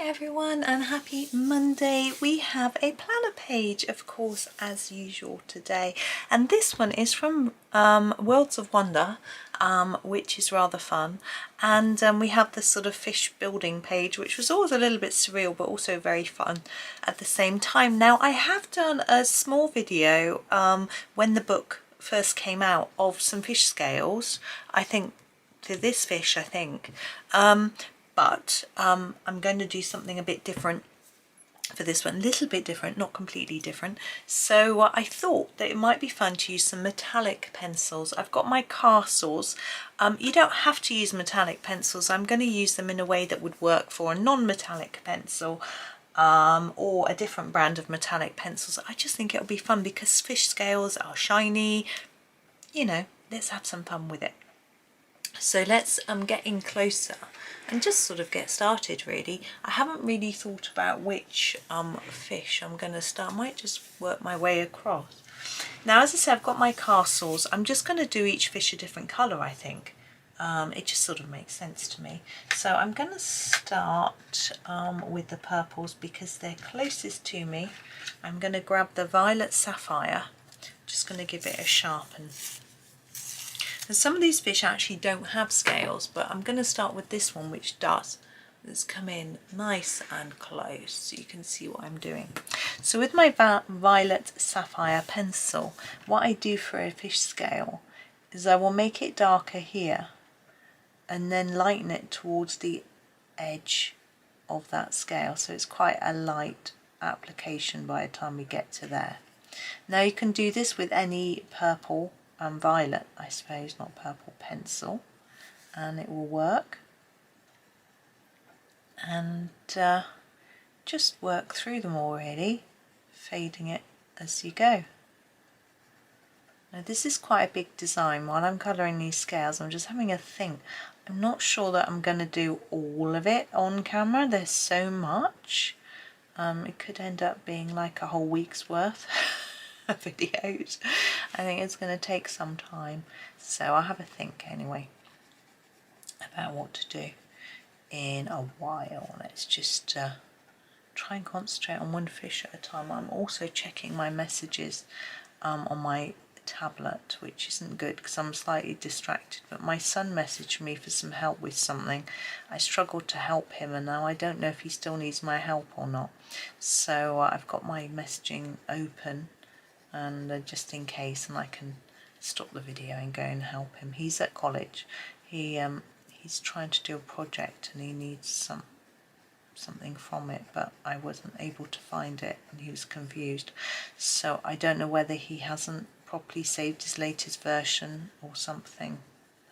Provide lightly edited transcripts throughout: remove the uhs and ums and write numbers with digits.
everyone and happy Monday. We have a planner page, of course, as usual today, and this one is from Worlds of Wonder, which is rather fun. And we have this sort of fish building page, which was always a little bit surreal but also very fun at the same time. Now, I have done a small video when the book first came out of some fish scales, I think for this fish, but I'm going to do something a bit different for this one, a little bit different, not completely different. So I thought that it might be fun to use some metallic pencils. I've got my castles. You don't have to use metallic pencils. I'm going to use them in a way that would work for a non-metallic pencil or a different brand of metallic pencils. I just think it'll be fun because fish scales are shiny. You know, let's have some fun with it. So let's get in closer and just sort of get started really. I haven't really thought about which fish I'm going to start. I might just work my way across. Now, as I said, I've got my castles. I'm just going to do each fish a different colour, I think. It just sort of makes sense to me. So I'm going to start with the purples because they're closest to me. I'm going to grab the violet sapphire. Just going to give it a sharpen. And some of these fish actually don't have scales, but I'm going to start with this one, which does. Let's come in nice and close so you can see what I'm doing. So with my violet sapphire pencil, what I do for a fish scale is I will make it darker here and then lighten it towards the edge of that scale. So it's quite a light application by the time we get to there. Now you can do this with any purple violet, I suppose, not purple pencil, and it will work. And just work through them all really, fading it as you go. Now this is quite a big design. While I'm colouring these scales, I'm just having a think. I'm not sure that I'm going to do all of it on camera. There's so much. It could end up being like a whole week's worth videos. I think it's going to take some time, so I'll have a think anyway about what to do in a while. Let's just try and concentrate on one fish at a time. I'm also checking my messages on my tablet, which isn't good because I'm slightly distracted, but my son messaged me for some help with something. I struggled to help him and now I don't know if he still needs my help or not, so I've got my messaging open and just in case, and I can stop the video and go and help him. He's at college. He's trying to do a project and he needs something from it, but I wasn't able to find it and he was confused. So I don't know whether he hasn't properly saved his latest version or something.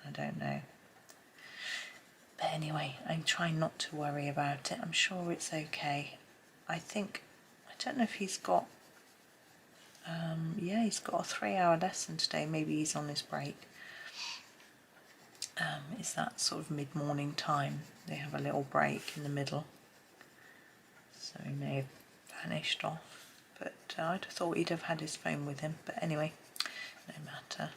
I don't know. But anyway, I'm trying not to worry about it. I'm sure it's okay. I don't know if he's got yeah, he's got a 3-hour lesson today. Maybe he's on his break. It's that sort of mid-morning time. They have a little break in the middle. So he may have vanished off. But I'd have thought he'd have had his phone with him. But anyway, no matter.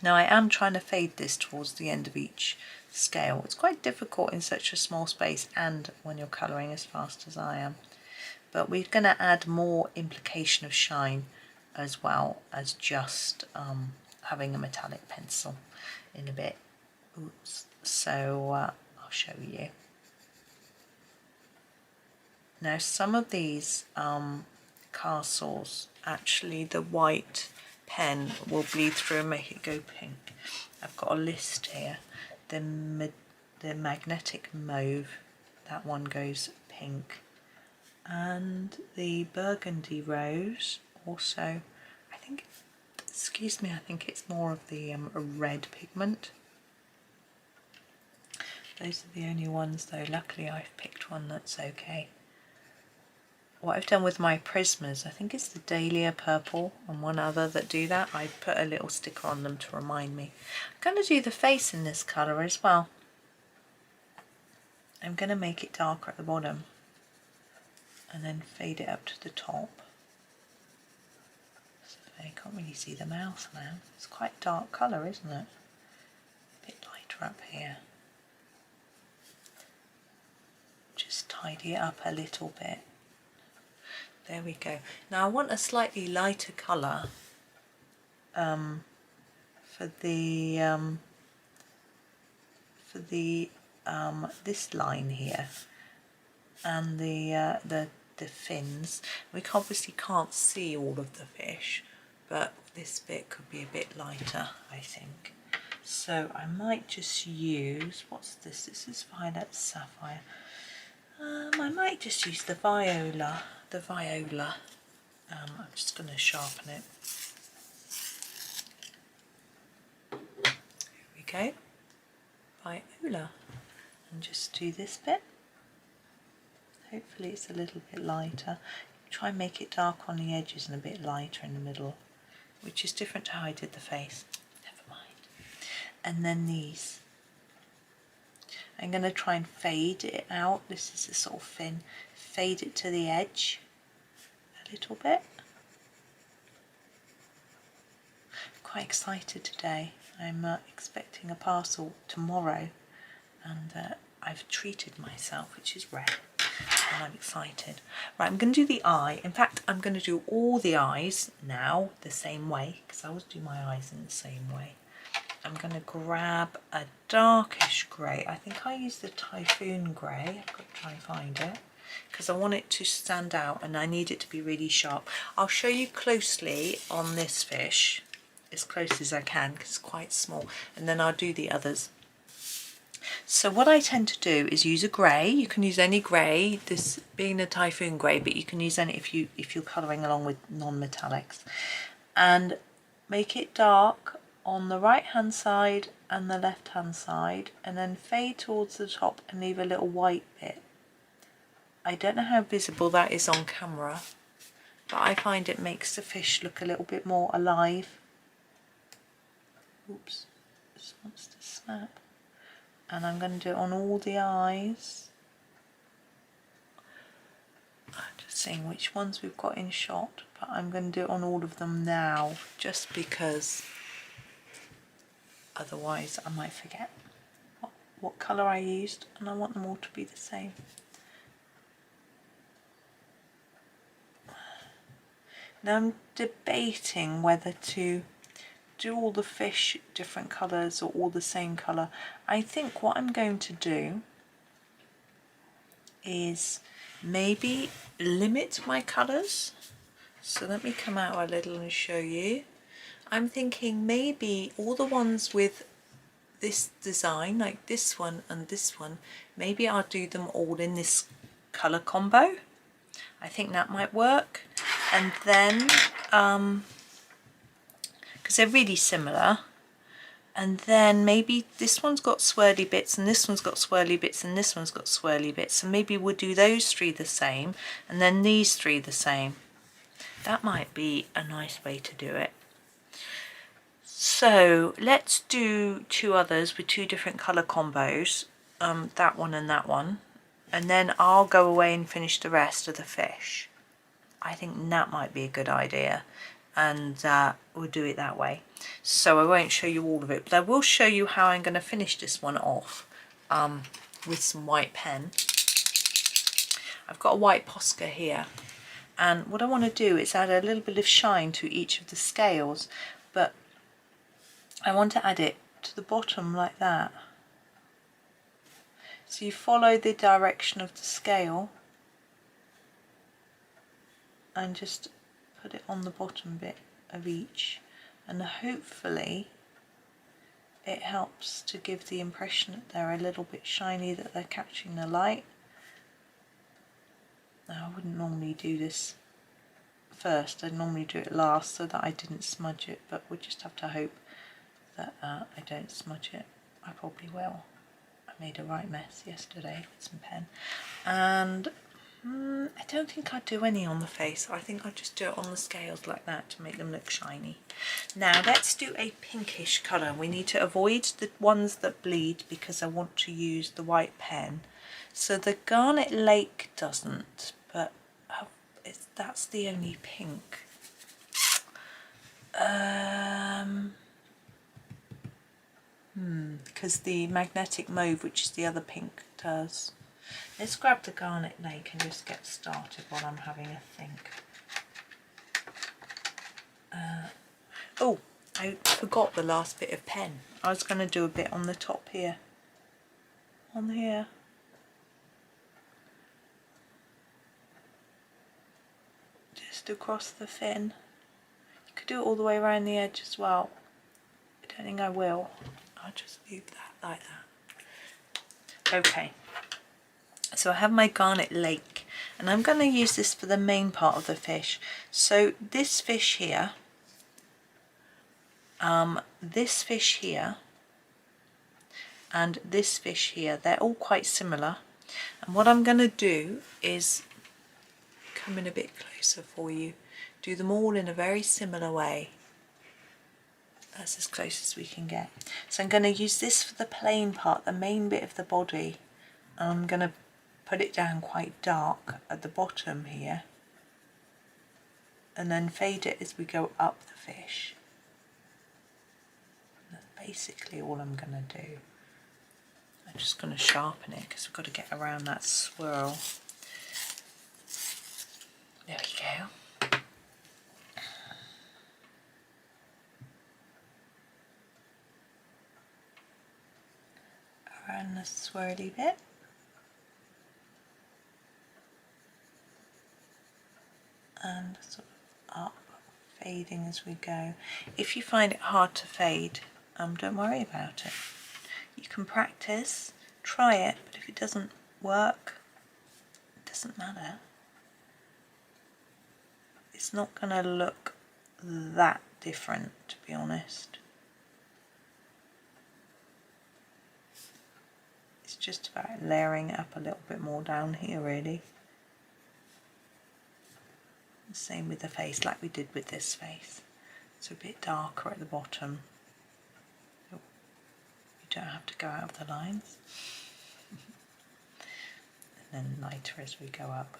Now I am trying to fade this towards the end of each scale. It's quite difficult in such a small space and when you're colouring as fast as I am. But we're going to add more implication of shine as well as just having a metallic pencil in a bit. Oops. So I'll show you. Now some of these castles, actually the white pen will bleed through and make it go pink. I've got a list here. The magnetic mauve, that one goes pink. And the burgundy rose also, I think it's more of the red pigment. Those are the only ones though. Luckily I've picked one that's okay. What I've done with my prismas, I think it's the dahlia purple and one other that do that. I put a little sticker on them to remind me. I'm going to do the face in this colour as well. I'm going to make it darker at the bottom and then fade it up to the top. So you can't really see the mouth now. It's quite a dark colour, isn't it? A bit lighter up here. tidy it up a little bit. There we go. Now I want a slightly lighter colour for the this line here and the fins. We obviously can't see all of the fish, but this bit could be a bit lighter, I think. So I might just use, what's this? This is violet sapphire. I might just use the viola. I'm just going to sharpen it. Here we go. Viola. And just do this bit. Hopefully it's a little bit lighter. Try and make it dark on the edges and a bit lighter in the middle, which is different to how I did the face. Never mind. And then these. I'm going to try and fade it out. This is a sort of fin. Fade it to the edge a little bit. Quite excited today. I'm expecting a parcel tomorrow, and I've treated myself, which is rare, and I'm excited. Right, I'm going to do the eye. In fact, I'm going to do all the eyes now the same way, because I always do my eyes in the same way. I'm going to grab a darkish grey. I think I used the typhoon grey. I've got to try and find it because I want it to stand out and I need it to be really sharp. I'll show you closely on this fish, as close as I can because it's quite small, and then I'll do the others. So what I tend to do is use a grey. You can use any grey, this being a typhoon grey, but you can use any if you're colouring along with non-metallics, and make it dark on the right hand side and the left hand side, and then fade towards the top and leave a little white bit. I don't know how visible that is on camera, but I find it makes the fish look a little bit more alive. Oops, this wants to snap. And I'm going to do it on all the eyes. I'm just seeing which ones we've got in shot, but I'm going to do it on all of them now, just because otherwise I might forget what colour I used, and I want them all to be the same. Now I'm debating whether to do all the fish different colours or all the same colour. I think what I'm going to do is maybe limit my colours. So let me come out a little and show you. I'm thinking maybe all the ones with this design, like this one and this one, maybe I'll do them all in this colour combo. I think that might work. And then, because they're really similar, and then maybe this one's got swirly bits and this one's got swirly bits and this one's got swirly bits, so maybe we'll do those three the same and then these three the same. That might be a nice way to do it. So let's do two others with two different colour combos, that one and that one, and then I'll go away and finish the rest of the fish. I think that might be a good idea, and we'll do it that way. So I won't show you all of it, but I will show you how I'm going to finish this one off with some white pen. I've got a white Posca here, and what I want to do is add a little bit of shine to each of the scales, but I want to add it to the bottom like that. So you follow the direction of the scale and just put it on the bottom bit of each, and hopefully it helps to give the impression that they're a little bit shiny, that they're catching the light. Now I wouldn't normally do this first, I'd normally do it last so that I didn't smudge it, but we'll just have to hope that I don't smudge it. I probably will. I made a right mess yesterday with some pen, and I don't think I'd do any on the face. I think I'd just do it on the scales like that to make them look shiny. Now let's do a pinkish colour. We need to avoid the ones that bleed because I want to use the white pen. So the Garnet Lake doesn't, but that's the only pink. Because the magnetic mauve, which is the other pink, does. Let's grab the garnet lake and just get started while I'm having a think. Oh, I forgot the last bit of pen. I was going to do a bit on the top here. On here. Just across the fin. You could do it all the way around the edge as well. I don't think I will. I'll just leave that like that. Okay. So I have my garnet lake, and I'm going to use this for the main part of the fish. So this fish here, this fish here, and this fish here, they're all quite similar. And what I'm going to do is come in a bit closer for you. Do them all in a very similar way. That's as close as we can get. So I'm going to use this for the plain part, the main bit of the body. And I'm going to put it down quite dark at the bottom here, and then fade it as we go up the fish. And that's basically all I'm going to do. I'm just going to sharpen it because we've got to get around that swirl. There we go. Around the swirly bit. And sort of up, fading as we go. If you find it hard to fade, don't worry about it. You can practice, try it, but if it doesn't work, it doesn't matter. It's not going to look that different, to be honest. It's just about layering it up a little bit more down here, really. The same with the face, like we did with this face. It's a bit darker at the bottom. You don't have to go out of the lines. And then lighter as we go up.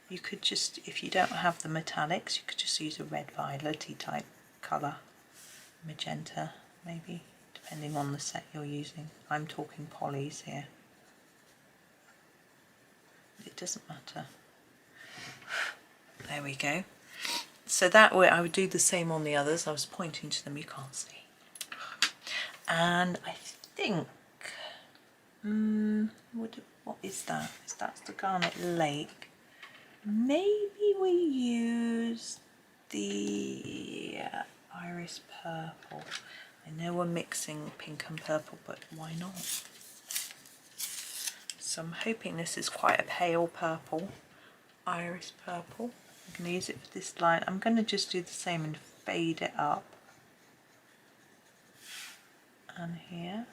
You could just, if you don't have the metallics, you could just use a red violet-y type colour. Magenta, maybe, depending on the set you're using. I'm talking polys here. It doesn't matter. There we go. So that way I would do the same on the others. I was pointing to them, you can't see. And I think, what is that? That's the garnet lake. Maybe we use the iris purple. I know we're mixing pink and purple, but why not? So I'm hoping this is quite a pale purple, iris purple. I'm going to use it for this line. I'm going to just do the same and fade it up. And here.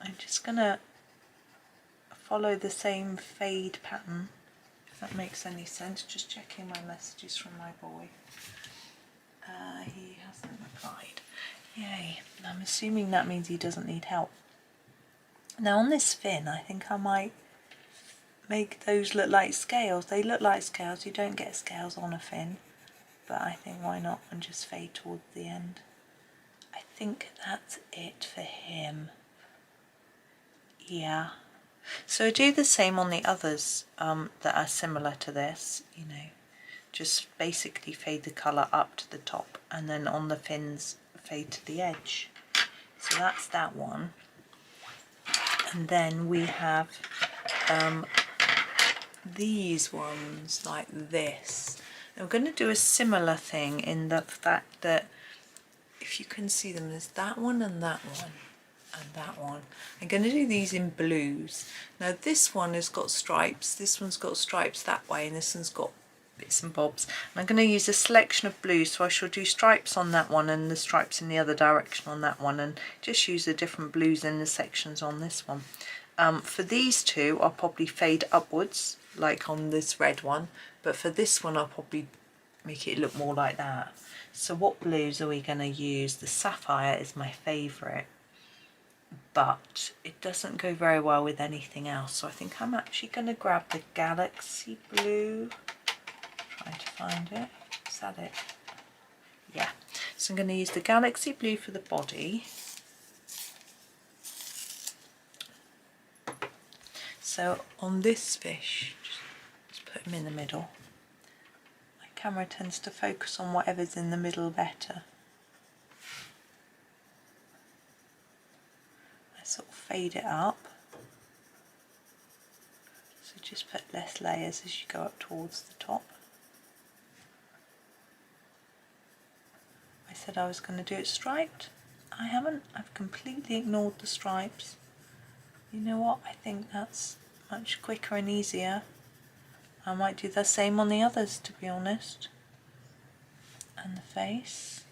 I'm just going to follow the same fade pattern, if that makes any sense. Just checking my messages from my boy. He hasn't replied. Yay. I'm assuming that means he doesn't need help. Now on this fin, I think I might make those look like scales. They look like scales. You don't get scales on a fin. But I think why not, and just fade towards the end. I think that's it for him. Yeah. So do the same on the others that are similar to this, you know. Just basically fade the colour up to the top, and then on the fins fade to the edge. So that's that one. And then we have these ones like this. And we're going to do a similar thing in the fact that if you can see them, there's that one and that one and that one. I'm going to do these in blues. Now this one has got stripes, this one's got stripes that way, and this one's got bits and bobs. And I'm going to use a selection of blues, so I shall do stripes on that one and the stripes in the other direction on that one, and just use the different blues in the sections on this one. For these two I'll probably fade upwards like on this red one, but for this one I'll probably make it look more like that. So what blues are we going to use? The sapphire is my favourite, but it doesn't go very well with anything else, so I think I'm actually going to grab the galaxy blue. Trying to find it. Is that it? Yeah. So I'm going to use the Galaxy Blue for the body. So on this fish, just put him in the middle. My camera tends to focus on whatever's in the middle better. I sort of fade it up. So just put less layers as you go up towards the top. I said I was going to do it striped. I haven't. I've completely ignored the stripes. You know what? I think that's much quicker and easier. I might do the same on the others, to be honest. And the face.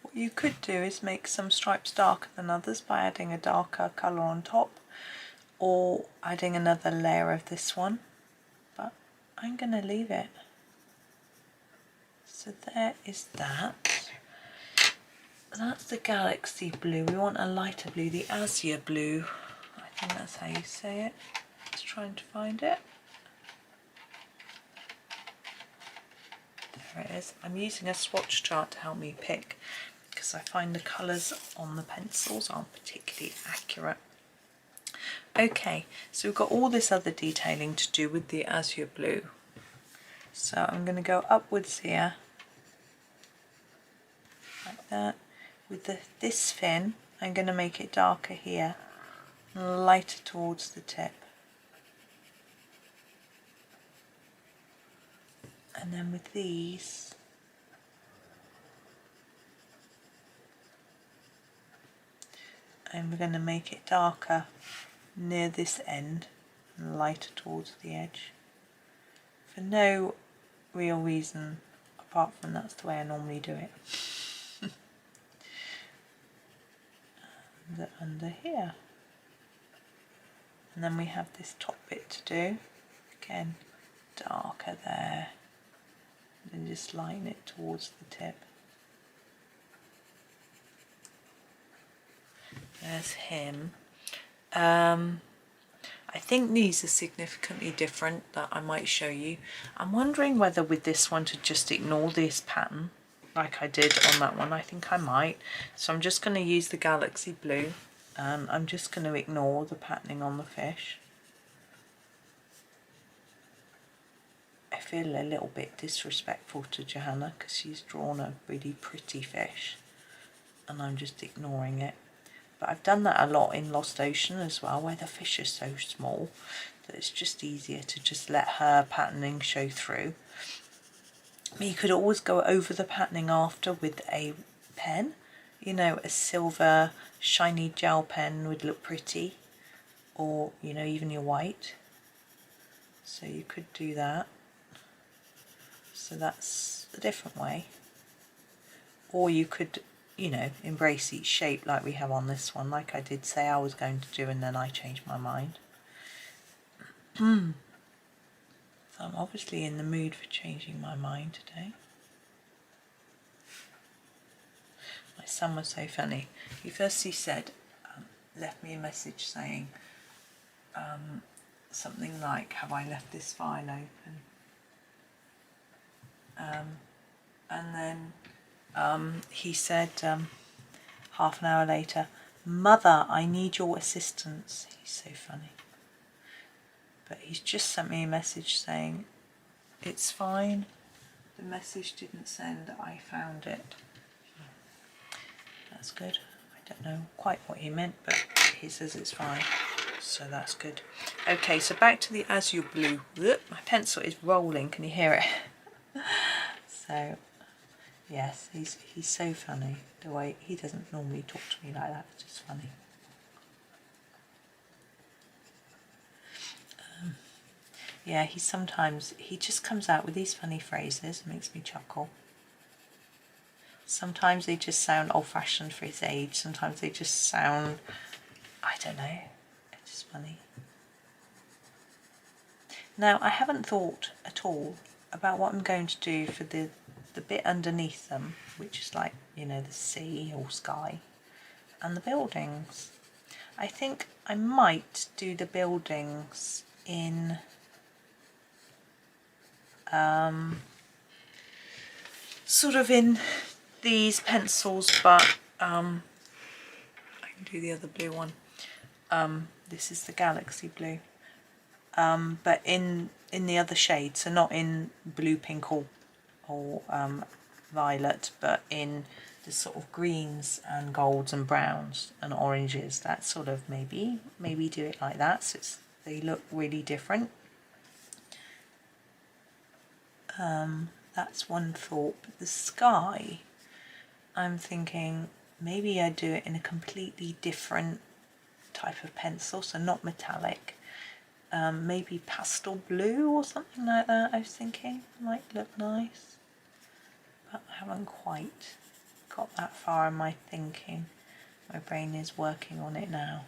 What you could do is make some stripes darker than others by adding a darker colour on top, or adding another layer of this one, but I'm going to leave it. So there is that. That's the Galaxy Blue. We want a lighter blue, the Azure Blue. I think that's how you say it. Just trying to find it. There it is. I'm using a swatch chart to help me pick, because I find the colours on the pencils aren't particularly accurate. Okay, so we've got all this other detailing to do with the Azure Blue. So I'm going to go upwards here, like that. With this fin, I'm going to make it darker here, and lighter towards the tip. And then with these, and we're going to make it darker near this end and lighter towards the edge, for no real reason apart from that's the way I normally do it. And under here, and then we have this top bit to do, again darker there, and then just line it towards the tip. There's him. I think these are significantly different that I might show you. I'm wondering whether with this one to just ignore this pattern like I did on that one. I think I might. So I'm just going to use the Galaxy Blue. I'm just going to ignore the patterning on the fish. I feel a little bit disrespectful to Johanna because she's drawn a really pretty fish and I'm just ignoring it. But I've done that a lot in Lost Ocean as well, where the fish are so small that it's just easier to just let her patterning show through. You could always go over the patterning after with a pen. You know, a silver shiny gel pen would look pretty, or you know, even your white. So you could do that. So that's a different way. Or you could, you know, embrace each shape like we have on this one, like I did say I was going to do, and then I changed my mind. So I'm obviously in the mood for changing my mind today. My son was so funny. He firstly said, left me a message saying something like, have I left this file open? And then he said half an hour later, Mother, I need your assistance. He's so funny. But he's just sent me a message saying, it's fine. The message didn't send, I found it. That's good. I don't know quite what he meant, but he says it's fine. So that's good. Okay, so back to the Azure Blue. My pencil is rolling, can you hear it? So, yes, he's so funny. The way he doesn't normally talk to me like that, it's just funny. Yeah, he just comes out with these funny phrases, makes me chuckle. Sometimes they just sound old-fashioned for his age, sometimes they just sound, I don't know, it's just funny. Now, I haven't thought at all about what I'm going to do for the the bit underneath them, which is like, you know, the sea or sky, and the buildings. I think I might do the buildings in sort of in these pencils, but I can do the other blue one. This is the galaxy blue, but in the other shade, so not in blue, pink or violet, but in the sort of greens and golds and browns and oranges. That sort of maybe do it like that, so they look really different. That's one thought. But the sky, I'm thinking maybe I do it in a completely different type of pencil, so not metallic. Maybe pastel blue or something like that. I was thinking might look nice, but I haven't quite got that far in my thinking. My brain is working on it now.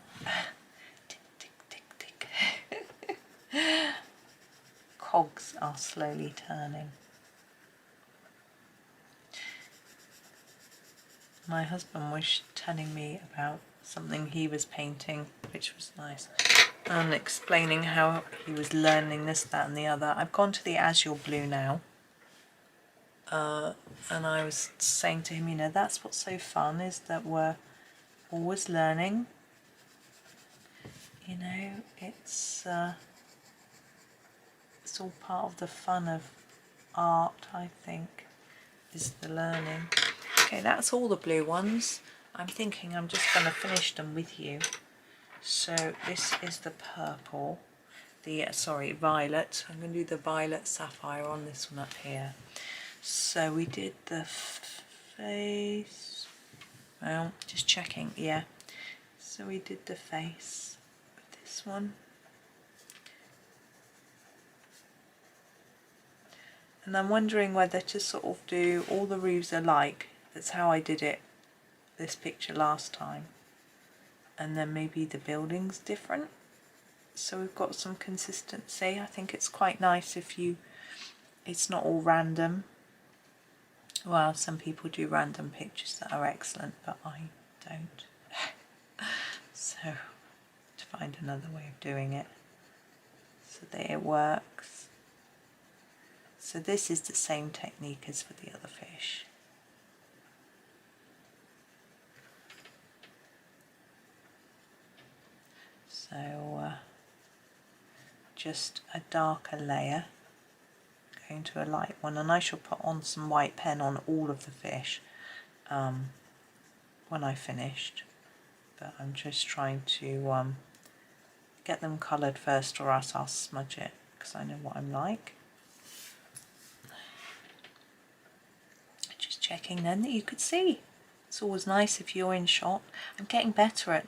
Tick, tick, tick, tick. Cogs are slowly turning. My husband was telling me about something he was painting, which was nice, and explaining how he was learning this, that and the other. I've gone to the azure blue now, and I was saying to him, you know, that's what's so fun, is that we're always learning. You know, it's all part of the fun of art, I think, is the learning. Okay, that's all the blue ones. I'm thinking I'm just going to finish them with you. So this is the purple, sorry, violet. I'm going to do the violet sapphire on this one up here. So we did the face, well, just checking, yeah. So we did the face with this one. And I'm wondering whether to sort of do all the roofs alike. That's how I did it, this picture last time. And then maybe the building's different. So we've got some consistency. I think it's quite nice if it's not all random. Well, some people do random pictures that are excellent, but I don't. So, to find another way of doing it so that it works. So this is the same technique as for the other fish. So just a darker layer, going to a light one, and I shall put on some white pen on all of the fish when I finished, but I'm just trying to get them coloured first, or else I'll smudge it, because I know what I'm like. Just checking then that you could see. It's always nice if you're in shot. I'm getting better at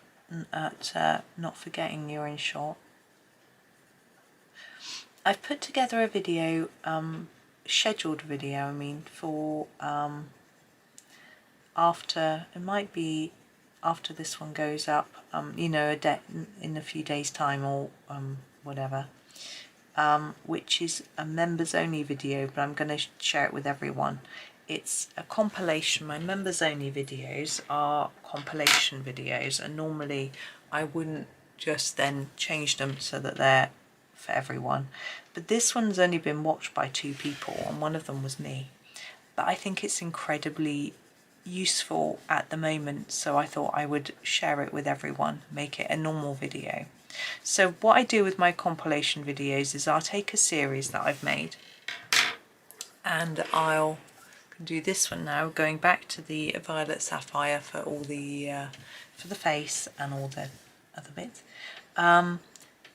not forgetting you're in shot. I've put together a video, scheduled video, I mean, for after, it might be after this one goes up, you know, in a few days time, or whatever, which is a members only video, but I'm going to share it with everyone. It's a compilation. My members only videos are compilation videos, and normally I wouldn't just then change them so that they're for everyone. But this one's only been watched by 2 people, and one of them was me. But I think it's incredibly useful at the moment, so I thought I would share it with everyone, make it a normal video. So what I do with my compilation videos is I'll take a series that I've made, and I'll do this one now, going back to the violet sapphire for all the for the face and all the other bits, and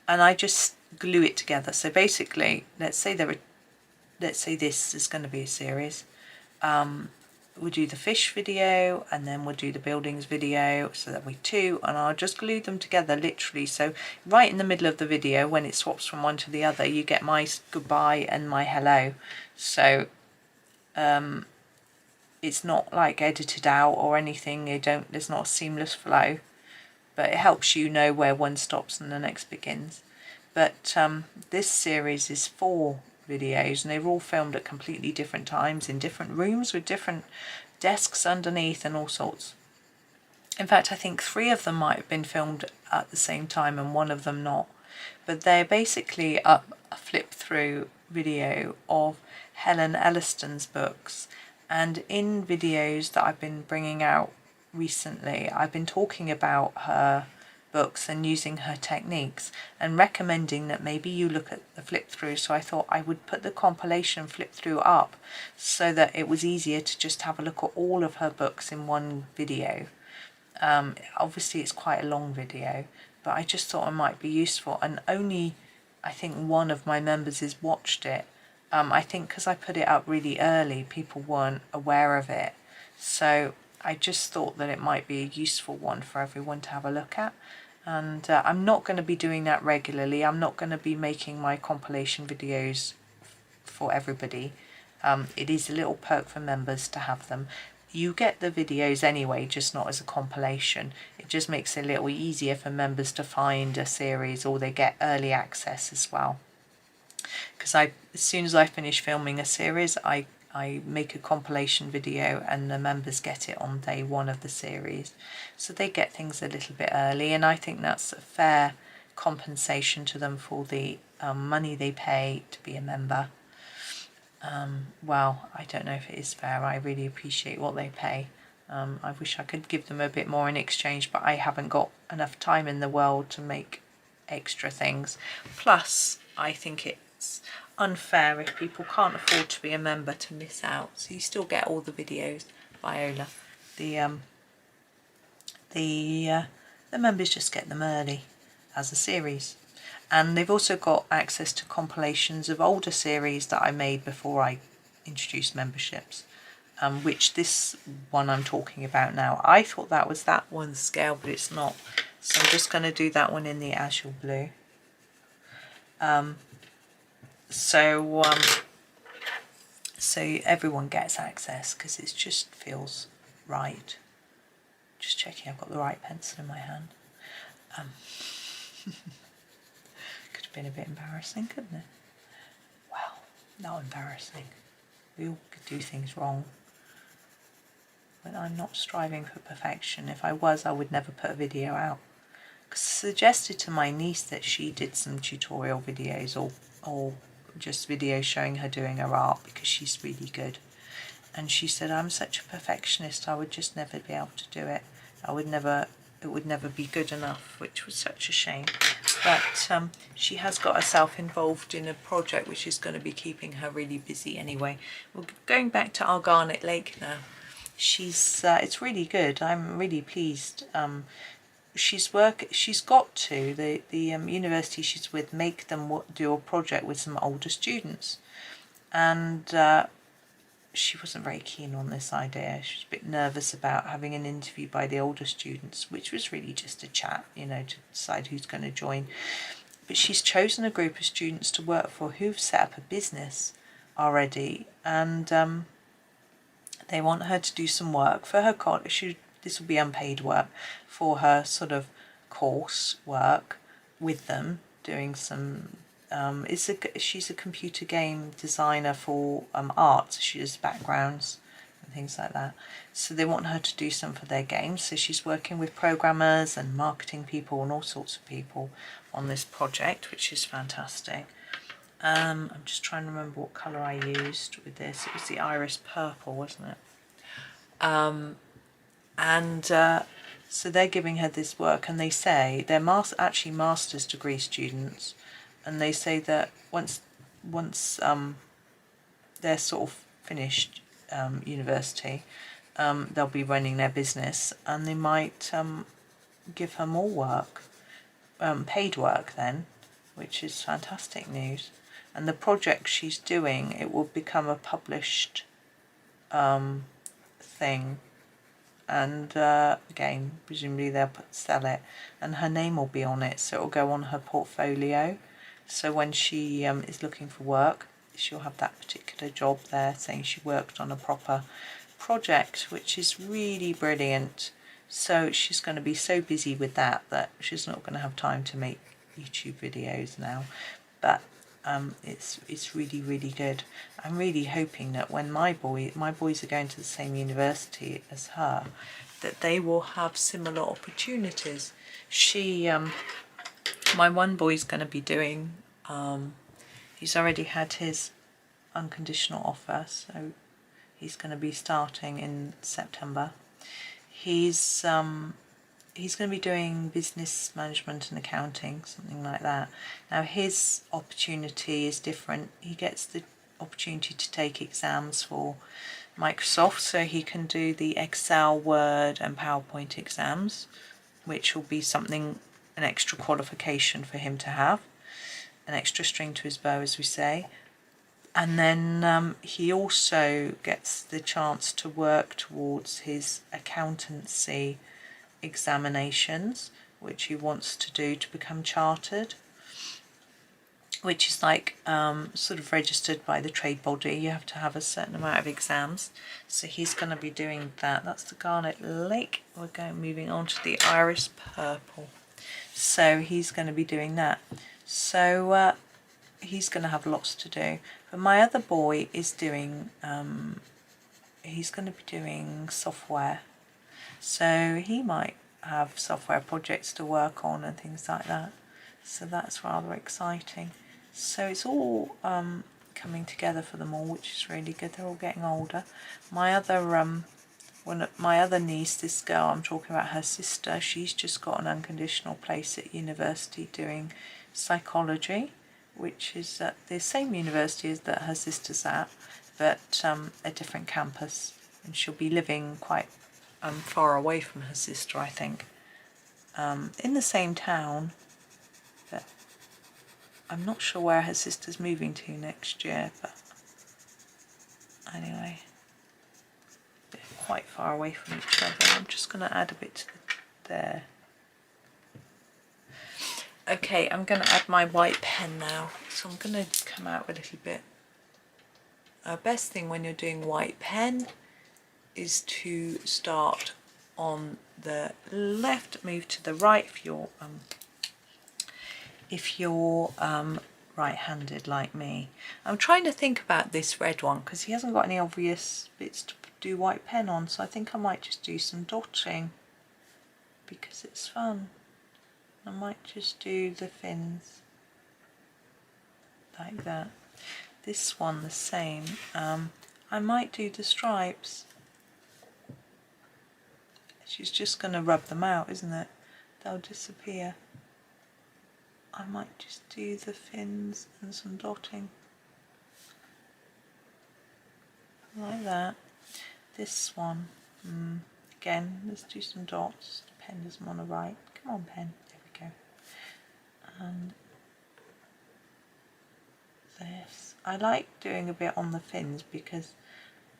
I just glue it together. So basically, let's say this is going to be a series. We'll do the fish video, and then we'll do the buildings video, so that'll be 2, and I'll just glue them together literally. So right in the middle of the video, when it swaps from one to the other, you get my goodbye and my hello. So it's not like edited out or anything. There's not a seamless flow, but it helps you know where one stops and the next begins. But this series is 4 videos, and they were all filmed at completely different times in different rooms with different desks underneath and all sorts. In fact, I think 3 of them might have been filmed at the same time and 1 of them not. But they're basically a flip through video of Helen Elliston's books. And in videos that I've been bringing out recently, I've been talking about her books and using her techniques and recommending that maybe you look at the flip through. So I thought I would put the compilation flip through up so that it was easier to just have a look at all of her books in one video. Obviously it's quite a long video, but I just thought it might be useful, and only I think 1 of my members has watched it. I think because I put it up really early, people weren't aware of it, so I just thought that it might be a useful one for everyone to have a look at. And I'm not going to be doing that regularly. I'm not going to be making my compilation videos for everybody. It is a little perk for members to have them. You get the videos anyway, just not as a compilation. It just makes it a little easier for members to find a series, or they get early access as well. Because as soon as I finish filming a series, I make a compilation video and the members get it on day 1 of the series. So they get things a little bit early, and I think that's a fair compensation to them for the money they pay to be a member. Well, I don't know if it is fair. I really appreciate what they pay. I wish I could give them a bit more in exchange, but I haven't got enough time in the world to make extra things. Plus, I think it's unfair if people can't afford to be a member to miss out. So you still get all the videos, Viola. The members just get them early as a series. And they've also got access to compilations of older series that I made before I introduced memberships, which this one I'm talking about now, I thought that was that one's scale, but it's not. So I'm just going to do that one in the azure blue. So everyone gets access, because it just feels right. Just checking I've got the right pencil in my hand. Could have been a bit embarrassing, couldn't it? Well, not embarrassing. We all could do things wrong. But I'm not striving for perfection. If I was, I would never put a video out. Because I suggested to my niece that she did some tutorial videos or just videos showing her doing her art, because she's really good. And she said, I'm such a perfectionist, I would just never be able to do it. It would never be good enough, which was such a shame. But she has got herself involved in a project which is going to be keeping her really busy anyway. We're going back to our Garnet Lake now. It's really good. I'm really pleased. She's got to the university she's with make them do a project with some older students, and she wasn't very keen on this idea. She was a bit nervous about having an interview by the older students, which was really just a chat, to decide who's going to join. But she's chosen a group of students to work for who've set up a business already, and they want her to do some work for her college. This will be unpaid work for her sort of course work with them, doing some she's a computer game designer for art. She does backgrounds and things like that. So they want her to do some for their games. So she's working with programmers and marketing people and all sorts of people on this project, which is fantastic. I'm just trying to remember what colour I used with this. It was the iris purple, wasn't it? So they're giving her this work, and they say they're actually master's degree students, and they say that once they're sort of finished university, they'll be running their business, and they might give her more work, paid work then, which is fantastic news. And the project she's doing, it will become a published thing. And again, presumably they'll sell it, and her name will be on it, so it will go on her portfolio. So when she is looking for work, she'll have that particular job there saying she worked on a proper project, which is really brilliant. So she's going to be so busy with that she's not going to have time to make YouTube videos now. But it's really, really good. I'm really hoping that when my boys are going to the same university as her, that they will have similar opportunities. My one boy's going to be doing, he's already had his unconditional offer, so he's going to be starting in September. He's going to be doing business management and accounting, something like that. Now his opportunity is different. He gets the opportunity to take exams for Microsoft, so he can do the Excel, Word and PowerPoint exams, which will be something, an extra qualification for him to have, an extra string to his bow, as we say. And then he also gets the chance to work towards his accountancy examinations, which he wants to do to become chartered, which is like sort of registered by the trade body. You have to have a certain amount of exams, so he's going to be doing that. That's the Garnet Lake. We're moving on to the Iris Purple, so he's going to be doing that. So he's going to have lots to do. But my other boy is doing he's going to be doing software, so he might have software projects to work on and things like that, so that's rather exciting. So it's all coming together for them all, which is really good. They're all getting older. My other niece, this girl I'm talking about, her sister, she's just got an unconditional place at university doing psychology, which is at the same university as that her sister's at, but a different campus, and she'll be living quite far away from her sister, I think, in the same town, but I'm not sure where her sister's moving to next year. But anyway, they're quite far away from each other. I'm just going to add a bit to there. Okay, I'm going to add my white pen now, so I'm going to come out a little bit. Best thing when you're doing white pen is to start on the left, move to the right if you're right-handed like me. I'm trying to think about this red one because he hasn't got any obvious bits to do white pen on, so I think I might just do some dotting because it's fun. I might just do the fins like that. This one the same. I might do the stripes. She's just going to rub them out, isn't it? They'll disappear. I might just do the fins and some dotting. Like that. This one, again, let's do some dots. The pen doesn't want to write. Come on, pen. There we go. And this. I like doing a bit on the fins because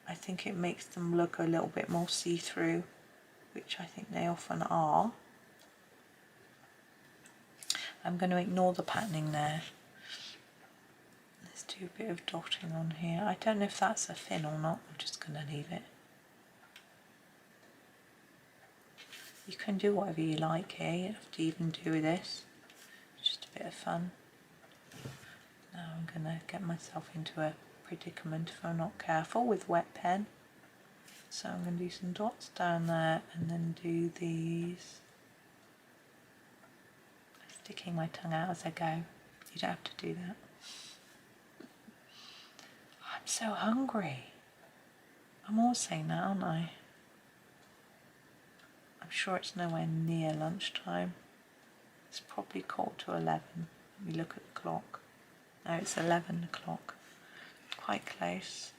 I think it makes them look a little bit more see-through, which I think they often are. I'm going to ignore the patterning there. Let's do a bit of dotting on here. I don't know if that's a fin or not. I'm just going to leave it. You can do whatever you like here. You don't have to even do this. Just a bit of fun. Now I'm going to get myself into a predicament if I'm not careful with wet pen. So I'm going to do some dots down there and then do these. Sticking my tongue out as I go. You don't have to do that. I'm so hungry. I'm always saying that, aren't I? I'm sure it's nowhere near lunchtime. It's probably 11:15. Let me look at the clock. No, it's 11 o'clock. Quite close.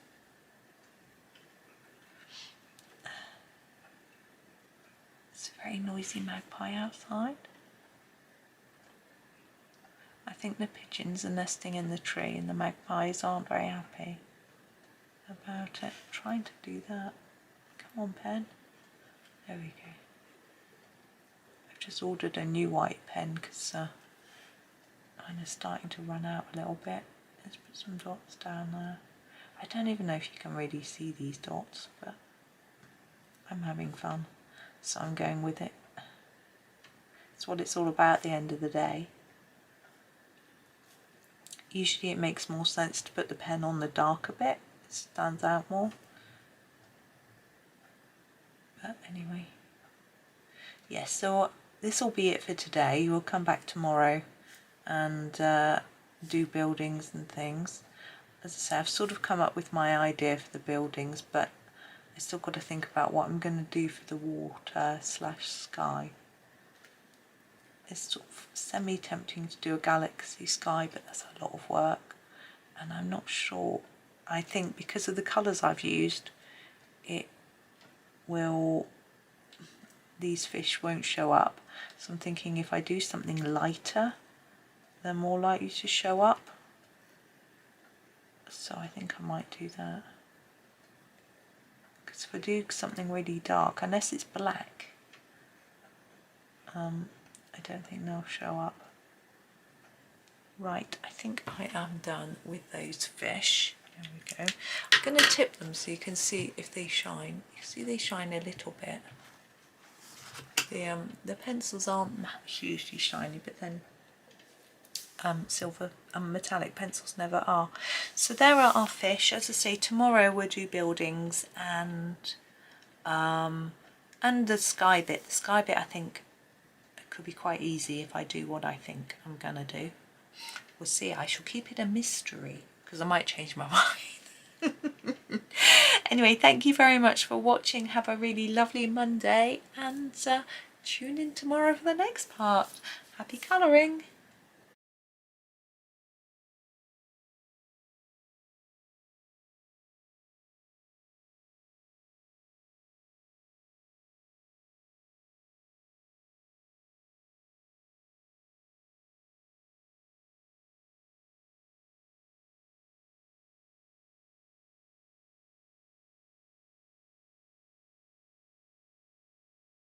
It's a very noisy magpie outside. I think the pigeons are nesting in the tree and the magpies aren't very happy about it. I'm trying to do that. Come on, pen. There we go. I've just ordered a new white pen because mine is starting to run out a little bit. Let's put some dots down there. I don't even know if you can really see these dots, but I'm having fun, so I'm going with it. It's what it's all about at the end of the day. Usually it makes more sense to put the pen on the darker bit, it stands out more. But anyway, yes, so this will be it for today. We'll come back tomorrow and do buildings and things. As I say, I've sort of come up with my idea for the buildings, but I still got to think about what I'm going to do for the water / sky. It's sort of semi-tempting to do a galaxy sky, but that's a lot of work, and I'm not sure. I think because of the colours I've used, these fish won't show up. So I'm thinking if I do something lighter, they're more likely to show up. So I think I might do that. Because if I do something really dark, unless it's black, I don't think they'll show up. Right, I think I am done with those fish. There we go. I'm going to tip them so you can see if they shine. You see they shine a little bit. The pencils aren't hugely shiny, but then silver and metallic pencils never are. So there are our fish. As I say, tomorrow we'll do buildings and the sky bit. The sky bit I think could be quite easy if I do what I think I'm gonna do. We'll see. I shall keep it a mystery because I might change my mind. Anyway, thank you very much for watching. Have a really lovely Monday and tune in tomorrow for the next part. Happy colouring!